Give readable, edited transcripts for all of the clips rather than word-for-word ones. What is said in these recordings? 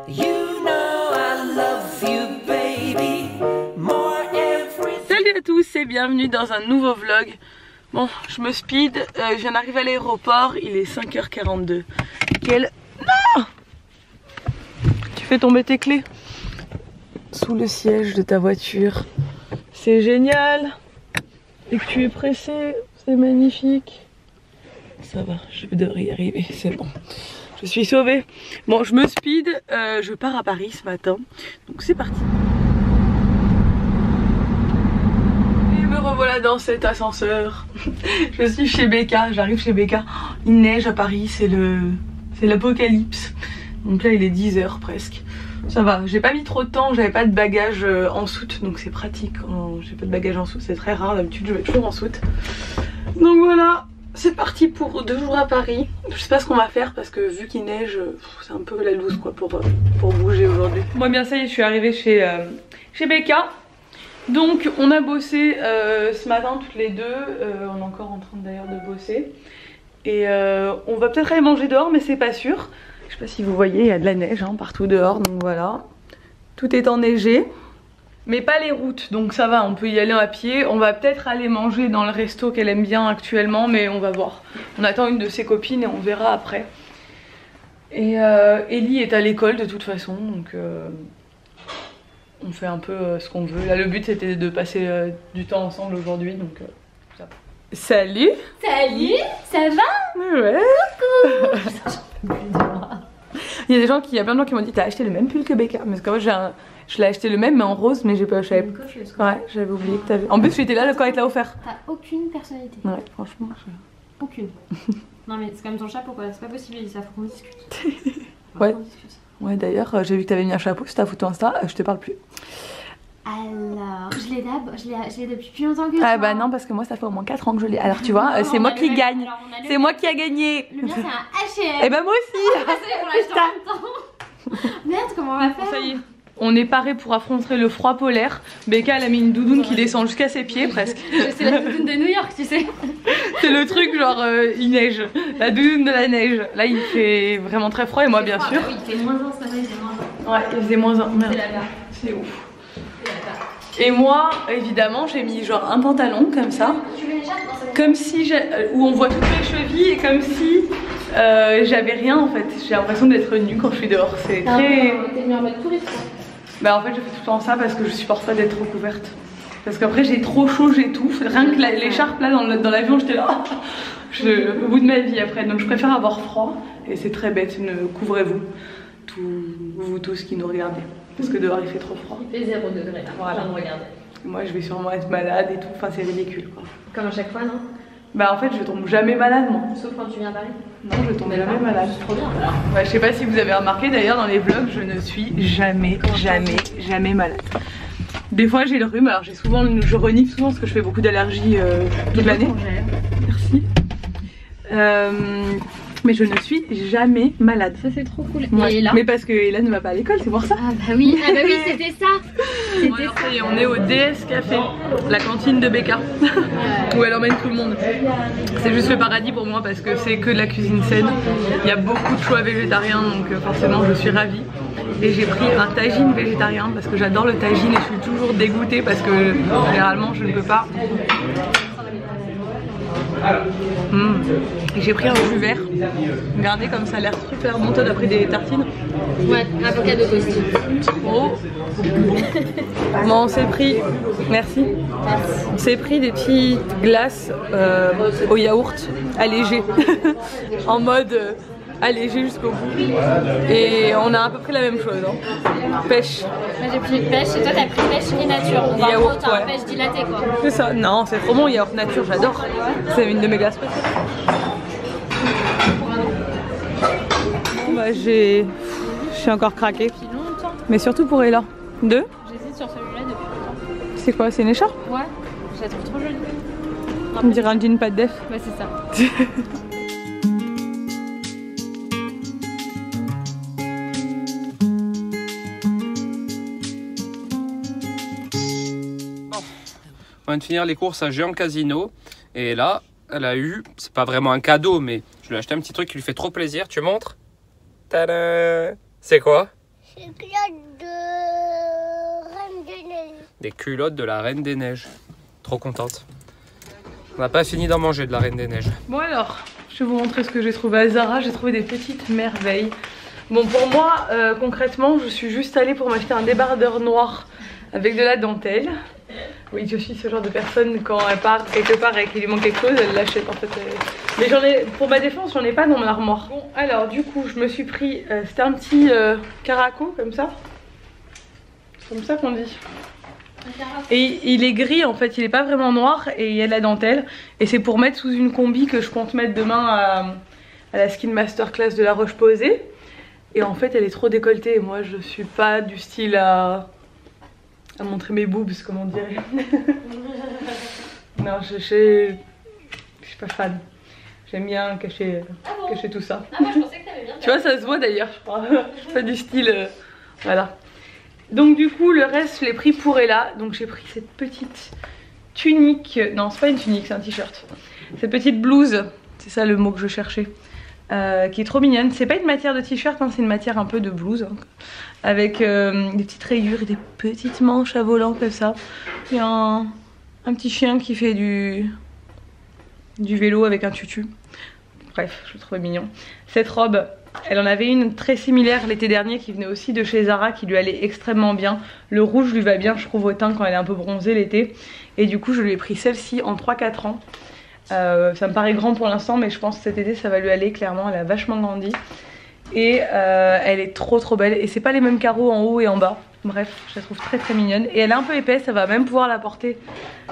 Salut à tous et bienvenue dans un nouveau vlog. Bon, je me speed, je viens d'arriver à l'aéroport, il est 5h42. Quel... Non! Tu fais tomber tes clés sous le siège de ta voiture. C'est génial. Et que tu es pressé, c'est magnifique. Ça va, je devrais y arriver, c'est bon. Je suis sauvée. Bon, je me speed, je pars à Paris ce matin. Donc c'est parti. Et me revoilà dans cet ascenseur. Je suis chez Becca, j'arrive chez Becca. Il neige à Paris, c'est l'apocalypse. Donc là il est 10h presque. Ça va, j'ai pas mis trop de temps, j'avais pas de bagages en soute. Donc c'est pratique quand j'ai pas de bagages en soute, c'est très rare, d'habitude je vais toujours en soute. Donc voilà. C'est parti pour 2 jours à Paris. Je sais pas ce qu'on va faire parce que vu qu'il neige, c'est un peu la loose quoi pour bouger aujourd'hui. Moi bien ça y est, je suis arrivée chez Becca. Donc on a bossé ce matin toutes les deux. On est encore en train d'ailleurs de bosser. Et on va peut-être aller manger dehors mais c'est pas sûr. Je sais pas si vous voyez, il y a de la neige hein, partout dehors. Donc voilà. Tout est enneigé. Mais pas les routes, donc ça va, on peut y aller à pied. On va peut-être aller manger dans le resto qu'elle aime bien actuellement, mais on va voir. On attend une de ses copines et on verra après. Et Ellie est à l'école de toute façon, donc on fait un peu ce qu'on veut. Là le but c'était de passer du temps ensemble aujourd'hui, donc ça va. Salut! Salut! Ça va? Ouais! Coucou! Il y a plein de gens qui m'ont dit t'as acheté le même pull que Becca, mais parce que moi je l'ai acheté le même mais en rose, mais j'ai pas acheté. Ouais, j'avais oublié que t'avais. En plus j'étais là quand elle te l'a offert. T'as aucune personnalité. Ouais, franchement. Aucune. Non mais c'est comme ton chapeau quoi, c'est pas possible, ça faut qu'on discute. Ouais. Ouais d'ailleurs j'ai vu que t'avais mis un chapeau sur ta photo Insta, je te parle plus. Alors, je l'ai depuis plus longtemps que toi. Ah bah non parce que moi ça fait au moins 4 ans que je l'ai. Alors tu vois, c'est moi qui gagne. C'est moi qui a gagné. Le mien c'est un H&M. Et bah moi aussi. On l'a acheté en même temps. Merde, comment on va faire? Ça y est. On est paré pour affronter le froid polaire. Becca elle a mis une doudoune qui descend jusqu'à ses pieds presque. C'est la doudoune de New York tu sais. C'est le truc genre il neige. La doudoune de la neige. Là il fait vraiment très froid et moi bien sûr. Oui, il fait -1 ça va, il fait -1. Ouais il faisait -1. Merde. C'est la merde. C'est ouf. Et moi, évidemment, j'ai mis genre un pantalon comme ça, comme si où on voit toutes mes chevilles et comme si j'avais rien en fait. J'ai l'impression d'être nue quand je suis dehors. C'est très. T'es mis en mode touriste. Bah en fait, je fais tout le temps ça parce que je supporte pas d'être recouverte. Parce qu'après j'ai trop chaud, j'étouffe. Rien que l'écharpe là dans l'avion, j'étais là. Au bout de ma vie après. Donc je préfère avoir froid et c'est très bête. Ne couvrez-vous, vous tous qui nous regardez. Parce que dehors il fait trop froid. Il fait 0 degré là, voilà. je regarde. Moi je vais sûrement être malade et tout, enfin c'est ridicule quoi. Comme à chaque fois non? Bah en fait je tombe jamais malade moi. Sauf quand tu viens à Paris? Non je tombe jamais malade. C'est trop bien alors. Ouais, je sais pas si vous avez remarqué d'ailleurs dans les vlogs je ne suis jamais malade. Des fois j'ai le rhume, alors je renifle souvent parce que je fais beaucoup d'allergies toute l'année. Merci. Mais je ne suis jamais malade. Ça c'est trop cool. Ouais. Et là? Mais parce que Hélène ne va pas à l'école, c'est pour ça. Ah bah oui, c'était ça. Bon, alors, ça y est, on est au DS Café, la cantine de Becca, où elle emmène tout le monde. C'est juste le paradis pour moi parce que c'est que de la cuisine saine. Il y a beaucoup de choix végétariens, donc forcément je suis ravie. Et j'ai pris un tagine végétarien parce que j'adore le tagine et je suis toujours dégoûtée parce que généralement je ne peux pas. Et j'ai pris un jus vert. Regardez comme ça a l'air super bon. Toi t'as pris des tartines? Ouais, avocat de costume. Oh. Bon on s'est pris. Merci. On s'est pris des petites glaces au yaourt allégé. En mode allégé jusqu'au bout. Et on a à peu près la même chose. Hein. Pêche. Moi j'ai pris pêche et toi t'as pris pêche et nature. On va yaourt, en ouais. Pêche dilatée quoi. C'est ça. Non, c'est trop bon, yaourt nature, j'adore. C'est une de mes glaces préférées. Bon, bah je suis encore craquée. Mais surtout pour Ella. Deux. J'hésite sur celui-là depuis longtemps. C'est quoi? C'est une écharpe? Ouais, je la trouve trop jolie. On dirait un jean pas de def. Ouais c'est ça. On vient de finir les courses à Géant Casino et là elle a eu, c'est pas vraiment un cadeau mais je lui ai acheté un petit truc qui lui fait trop plaisir, tu montres? Tada! C'est quoi? Des culottes de Reine des Neiges. Des culottes de la Reine des Neiges. Trop contente. On n'a pas fini d'en manger de la Reine des Neiges. Bon alors, je vais vous montrer ce que j'ai trouvé à Zara. J'ai trouvé des petites merveilles. Bon, pour moi, concrètement, je suis juste allée pour m'acheter un débardeur noir avec de la dentelle. Oui, je suis ce genre de personne, quand elle part quelque part et qu'il lui manque quelque chose, elle l'achète en fait. Mais j'en ai, pour ma défense, j'en ai pas dans mon armoire. Bon, alors du coup, je me suis pris, c'était un petit caraco comme ça. C'est comme ça qu'on dit. Et il est gris en fait, il est pas vraiment noir et il y a de la dentelle. Et c'est pour mettre sous une combi que je compte mettre demain à la Skin Masterclass de La Roche-Posay. Et en fait, elle est trop décolletée et moi, je suis pas du style à montrer mes boobs, comme on dirait. Non, je suis pas fan. J'aime bien cacher tout ça. Ah, moi je pensais que t'avais bien. Tu vois, ça se voit d'ailleurs, je crois. Je suis pas du style. Voilà. Donc, du coup, le reste, je l'ai pris pour Ella. Donc, j'ai pris cette petite tunique. Non, c'est pas une tunique, c'est un t-shirt. Cette petite blouse, c'est ça le mot que je cherchais. Qui est trop mignonne. C'est pas une matière de t-shirt, hein, c'est une matière un peu de blouse. Hein, avec des petites rayures et des petites manches à volant comme ça. Il y a un petit chien qui fait du vélo avec un tutu. Bref, je le trouvais mignon. Cette robe, elle en avait une très similaire l'été dernier qui venait aussi de chez Zara, qui lui allait extrêmement bien. Le rouge lui va bien, je trouve, au teint quand elle est un peu bronzée l'été. Et du coup, je lui ai pris celle-ci en 3-4 ans. Ça me paraît grand pour l'instant, mais je pense que cet été ça va lui aller, clairement. Elle a vachement grandi et elle est trop belle. Et c'est pas les mêmes carreaux en haut et en bas. Bref, je la trouve très mignonne. Et elle est un peu épaisse, ça va même pouvoir la porter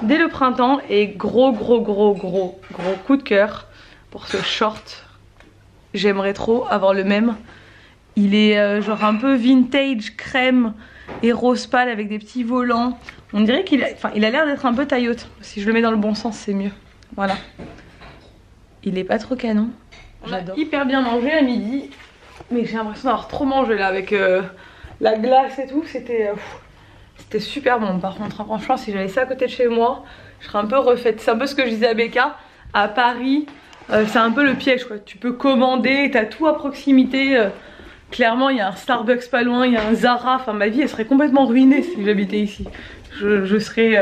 dès le printemps. Et gros coup de cœur pour ce short. J'aimerais trop avoir le même. Il est genre un peu vintage, crème et rose pâle avec des petits volants. On dirait qu'il a l'air d'être un peu taille haute. Si je le mets dans le bon sens, c'est mieux. Voilà. Il est pas trop canon. J'adore. Hyper bien mangé à midi. Mais j'ai l'impression d'avoir trop mangé là avec la glace et tout. C'était super bon par contre. Franchement, si j'avais ça à côté de chez moi, je serais un peu refaite. C'est un peu ce que je disais à Becca. À Paris, c'est un peu le piège quoi. Tu peux commander, t'as tout à proximité. Clairement, il y a un Starbucks pas loin, il y a un Zara. Enfin, ma vie elle serait complètement ruinée si j'habitais ici. Je serais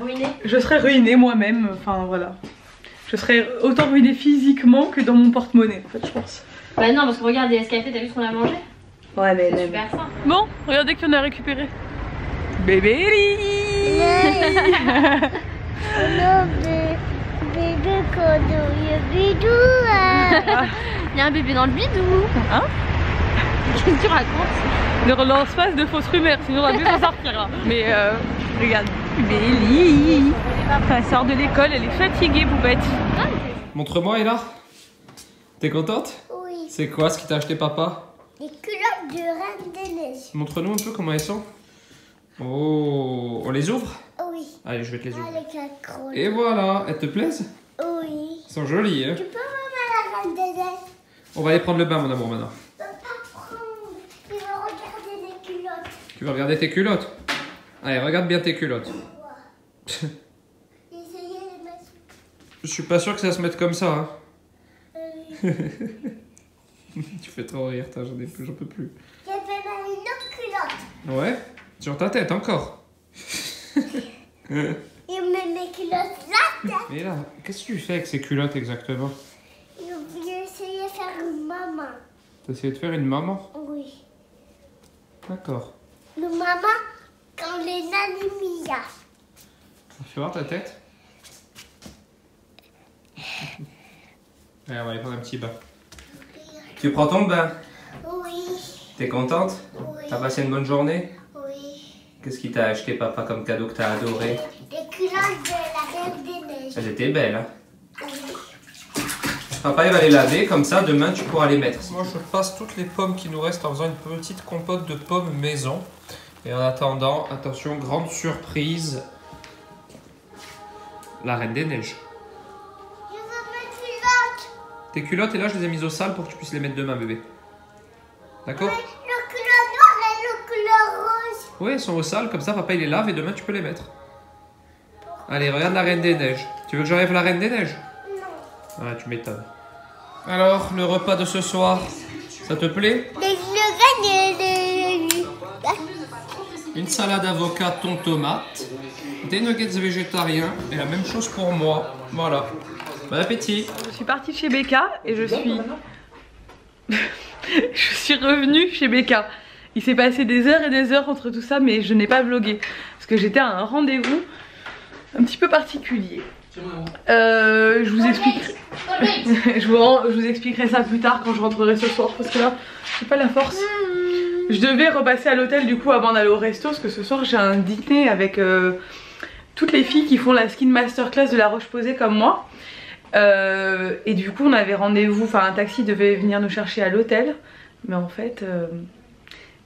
ruinée. Je serais ruinée moi-même. Enfin voilà. Je serais autant ruinée physiquement que dans mon porte-monnaie en fait, je pense. Bah non, parce que regarde les SKT, t'as vu ce qu'on a mangé? Ouais, mais c'est super ça. Bon, regardez qui on a récupéré. Bébé Lee. Bébé Kodo, bidou. Il y a un bébé dans le bidou. Hein? Qu'est-ce que tu racontes? Ne relance pas de fausses rumeurs, sinon on va plus s'en sortir. Hein. Mais regarde, bébé Lee. Elle sort de l'école, elle est fatiguée, poupette. Montre-moi, Ella. T'es contente? Oui. C'est quoi ce qui t'a acheté papa? Les culottes de Reine des Neiges. Montre-nous un peu comment elles sont. Oh, on les ouvre? Oui. Allez, je vais te les ouvrir. Avec un crâne. Et voilà, elles te plaisent? Oui. Elles sont jolies, hein? Tu peux voir la Reine des Neiges? On va aller prendre le bain, mon amour, maintenant. Je peux pas prendre. Je vais regarder les culottes. Tu vas regarder tes culottes? Allez, regarde bien tes culottes. Essayez de mettre. Je suis pas sûr que ça se mette comme ça, hein. Oui. Tu fais trop rire, j'en peux plus. Je vais mettre une autre culotte. Ouais? Sur ta tête, encore. Et met mes culottes là. Mais là, qu'est-ce que tu fais avec ces culottes exactement? Je vais essayer de faire une maman. T'as essayé de faire une maman? Oui. D'accord. Le maman, quand les anémias. Fais voir ta tête. Allez, on va aller prendre un petit bain. Tu prends ton bain? Oui. T'es contente? Oui. T'as passé une bonne journée? Oui. Qu'est-ce qu'il t'a acheté, papa, comme cadeau que t'as adoré? Les culottes de la Reine des Neiges. Elles étaient belles, hein? Oui. Papa, il va les laver, comme ça, demain, tu pourras les mettre. Moi, je passe toutes les pommes qui nous restent en faisant une petite compote de pommes maison. Et en attendant, attention, grande surprise, la Reine des Neiges. Je veux mes culottes. Tes culottes, et là, je les ai mises au sale pour que tu puisses les mettre demain, bébé. D'accord? Le couleur noire et le couleur rose. Oui, elles sont au sale, comme ça, papa, il les lave et demain, tu peux les mettre. Allez, regarde la Reine des Neiges. Tu veux que j'enlève la Reine des Neiges? Non. Ouais, tu m'étonnes. Alors, le repas de ce soir, ça te plaît? Le reine une salade avocat, thon, tomate, des nuggets végétariens et la même chose pour moi. Voilà. Bon appétit. Je suis partie chez Becca et je suis... je suis revenue chez Becca. Il s'est passé des heures et des heures entre tout ça, mais je n'ai pas vlogué. Parce que j'étais à un rendez-vous un petit peu particulier. Je vous expliquerai... je vous expliquerai ça plus tard quand je rentrerai ce soir. Parce que là, j'ai pas la force. Je devais repasser à l'hôtel du coup avant d'aller au resto. Parce que ce soir, j'ai un dîner avec toutes les filles qui font la Skin Masterclass de La Roche-Posay comme moi. Et du coup, on avait rendez-vous, enfin un taxi devait venir nous chercher à l'hôtel. Mais en fait...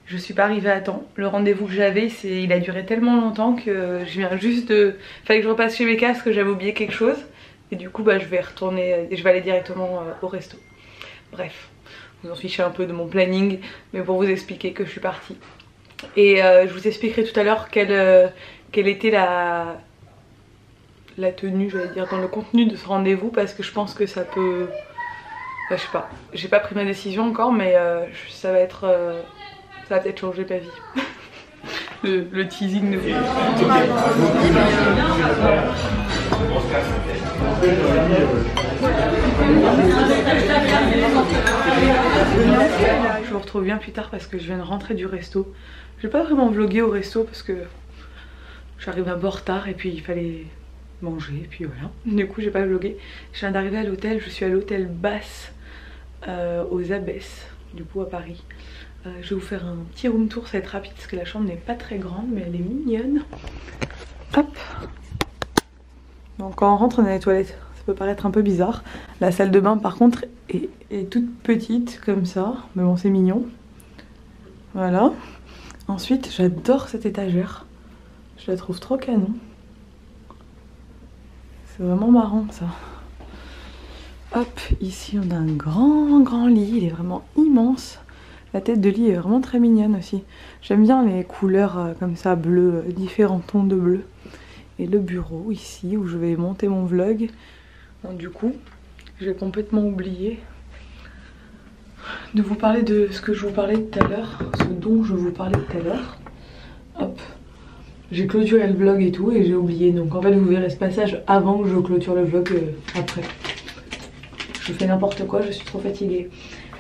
je suis pas arrivée à temps. Le rendez-vous que j'avais, il a duré tellement longtemps que je viens juste de... Fallait que je repasse chez Becca parce que j'avais oublié quelque chose. Et du coup, bah, je vais retourner, je vais aller directement au resto. Bref, vous en fichez un peu de mon planning, mais pour vous expliquer que je suis partie. Et je vous expliquerai tout à l'heure quelle était la tenue, j'allais dire, dans le contenu de ce rendez-vous, parce que je pense que ça peut... Bah, je sais pas, j'ai pas pris ma décision encore, mais ça va être... ça va peut-être changer ma vie. le teasing de vous. Je vous retrouve bien plus tard parce que je viens de rentrer du resto. Je vais pas vraiment vlogger au resto parce que j'arrive un peu en retard et puis il fallait manger et puis voilà. Du coup j'ai pas vlogué. Je viens d'arriver à l'hôtel, je suis à l'hôtel Basse aux Abbesses, du coup à Paris. Je vais vous faire un petit room tour, ça va être rapide parce que la chambre n'est pas très grande mais elle est mignonne. Hop. Donc quand on rentre on a les toilettes, ça peut paraître un peu bizarre. La salle de bain par contre est toute petite comme ça, mais bon c'est mignon. Voilà. Ensuite j'adore cette étagère, je la trouve trop canon. C'est vraiment marrant ça. Hop, ici on a un grand lit, il est vraiment immense. La tête de lit est vraiment très mignonne aussi. J'aime bien les couleurs comme ça, bleu, différents tons de bleu. Et le bureau ici où je vais monter mon vlog. Bon, du coup, j'ai complètement oublié de vous parler de ce que je vous parlais tout à l'heure. Ce dont je vous parlais tout à l'heure. Hop. J'ai clôturé le vlog et tout et j'ai oublié. Donc en fait vous verrez ce passage avant que je clôture le vlog après. Je fais n'importe quoi, je suis trop fatiguée.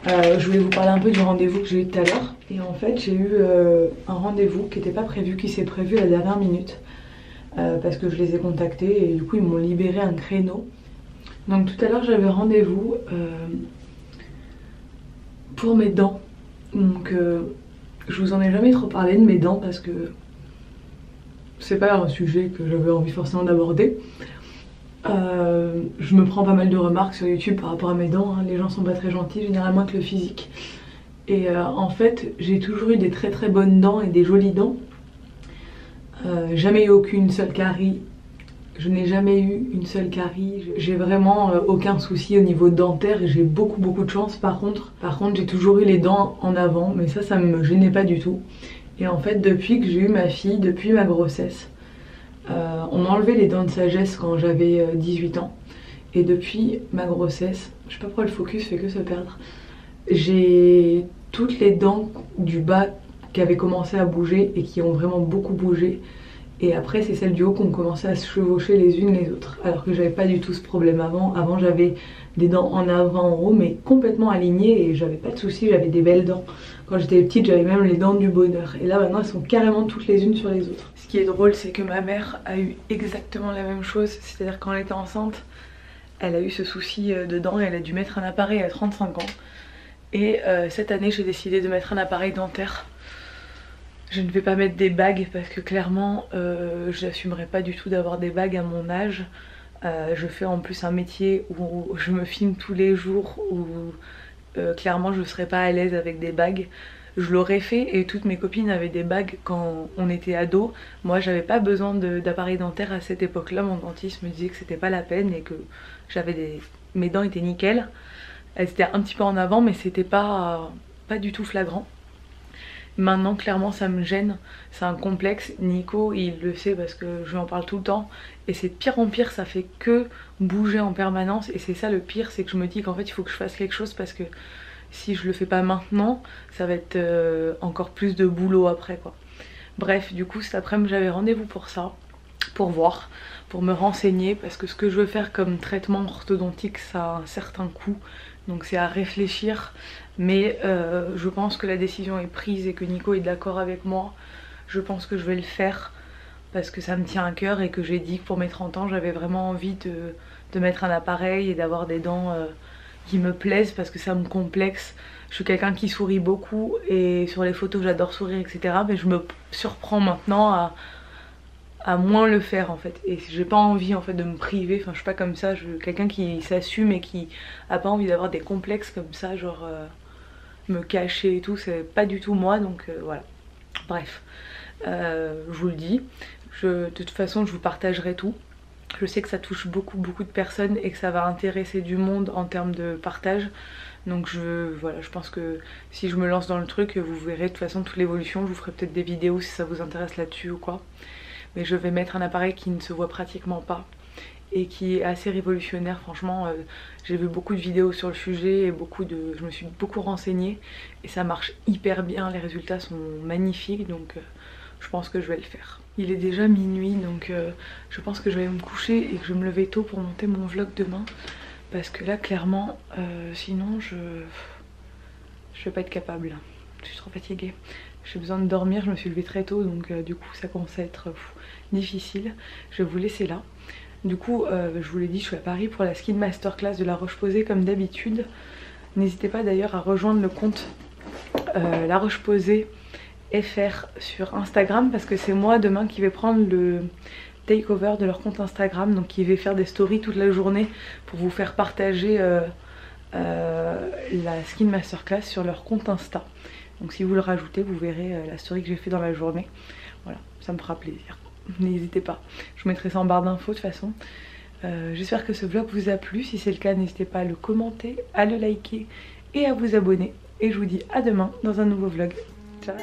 Je voulais vous parler un peu du rendez-vous que j'ai eu tout à l'heure. Et en fait j'ai eu un rendez-vous qui n'était pas prévu, qui s'est prévu à la dernière minute. Parce que je les ai contactés et du coup ils m'ont libéré un créneau. Donc tout à l'heure j'avais rendez-vous pour mes dents. Donc je vous en ai jamais trop parlé de mes dents parce que c'est pas un sujet que j'avais envie forcément d'aborder. Je me prends pas mal de remarques sur YouTube par rapport à mes dents, hein. Les gens sont pas très gentils généralement avec le physique. Et en fait j'ai toujours eu des très bonnes dents et des jolies dents. Jamais eu aucune seule carie. Je n'ai jamais eu une seule carie. J'ai vraiment aucun souci au niveau dentaire et j'ai beaucoup de chance. Par contre j'ai toujours eu les dents en avant, mais ça me gênait pas du tout. Et en fait depuis que j'ai eu ma fille, depuis ma grossesse, on m'a enlevé les dents de sagesse quand j'avais 18 ans. Et depuis ma grossesse, je sais pas pourquoi le focus fait que se perdre, j'ai toutes les dents du bas qui avaient commencé à bouger et qui ont vraiment beaucoup bougé. Et après c'est celles du haut qui ont commencé à se chevaucher les unes les autres. Alors que j'avais pas du tout ce problème avant. Avant j'avais des dents en avant, en haut, mais complètement alignées et j'avais pas de soucis, j'avais des belles dents. Quand j'étais petite j'avais même les dents du bonheur. Et là maintenant elles sont carrément toutes les unes sur les autres. Ce qui est drôle c'est que ma mère a eu exactement la même chose. C'est-à-dire quand elle était enceinte, elle a eu ce souci de dents et elle a dû mettre un appareil à 35 ans. Et cette année j'ai décidé de mettre un appareil dentaire. Je ne vais pas mettre des bagues parce que clairement je n'assumerai pas du tout d'avoir des bagues à mon âge. Je fais en plus un métier où je me filme tous les jours, où clairement je ne serais pas à l'aise avec des bagues. Je l'aurais fait et toutes mes copines avaient des bagues quand on était ado. Moi j'avais pas besoin d'appareil dentaire à cette époque là. Mon dentiste me disait que c'était pas la peine et que mes dents étaient nickel. Elles étaient un petit peu en avant mais c'était pas du tout flagrant. Maintenant clairement ça me gêne, c'est un complexe. Nico il le sait parce que je lui en parle tout le temps. Et c'est de pire en pire, ça fait que bouger en permanence. Et c'est ça le pire, c'est que je me dis qu'en fait il faut que je fasse quelque chose. Parce que si je le fais pas maintenant, ça va être encore plus de boulot après quoi. Bref, du coup cet après-midi j'avais rendez-vous pour ça, pour voir, pour me renseigner, parce que ce que je veux faire comme traitement orthodontique ça a un certain coût, donc c'est à réfléchir. Mais je pense que la décision est prise et que Nico est d'accord avec moi. Je pense que je vais le faire parce que ça me tient à cœur et que j'ai dit que pour mes 30 ans j'avais vraiment envie de mettre un appareil et d'avoir des dents qui me plaisent, parce que ça me complexe. Je suis quelqu'un qui sourit beaucoup et sur les photos j'adore sourire, etc. Mais je me surprends maintenant à moins le faire en fait. Et j'ai pas envie en fait de me priver, enfin je suis pas comme ça, je suis quelqu'un qui s'assume et qui a pas envie d'avoir des complexes comme ça, genre me cacher et tout, c'est pas du tout moi, donc voilà. Bref, je vous le dis, de toute façon je vous partagerai tout. Je sais que ça touche beaucoup de personnes et que ça va intéresser du monde en termes de partage. Donc voilà, je pense que si je me lance dans le truc, vous verrez de toute façon toute l'évolution. Je vous ferai peut-être des vidéos si ça vous intéresse là-dessus ou quoi. Mais je vais mettre un appareil qui ne se voit pratiquement pas et qui est assez révolutionnaire. Franchement, j'ai vu beaucoup de vidéos sur le sujet et je me suis beaucoup renseignée et ça marche hyper bien. Les résultats sont magnifiques, donc je pense que je vais le faire. Il est déjà minuit, donc je pense que je vais me coucher et que je vais me lever tôt pour monter mon vlog demain. Parce que là, clairement, sinon je vais pas être capable. Je suis trop fatiguée. J'ai besoin de dormir, je me suis levée très tôt, donc du coup ça commence à être difficile. Je vais vous laisser là. Du coup, je vous l'ai dit, je suis à Paris pour la Skin Masterclass de La Roche-Posay comme d'habitude. N'hésitez pas d'ailleurs à rejoindre le compte La Roche-Posay FR sur Instagram, parce que c'est moi demain qui vais prendre le takeover de leur compte Instagram, donc qui vais faire des stories toute la journée pour vous faire partager la Skin Masterclass sur leur compte Insta. Donc si vous le rajoutez, vous verrez la story que j'ai fait dans la journée. Voilà, ça me fera plaisir. N'hésitez pas, je vous mettrai ça en barre d'infos de toute façon. J'espère que ce vlog vous a plu. Si c'est le cas, n'hésitez pas à le commenter, à le liker et à vous abonner. Et je vous dis à demain dans un nouveau vlog. Ciao.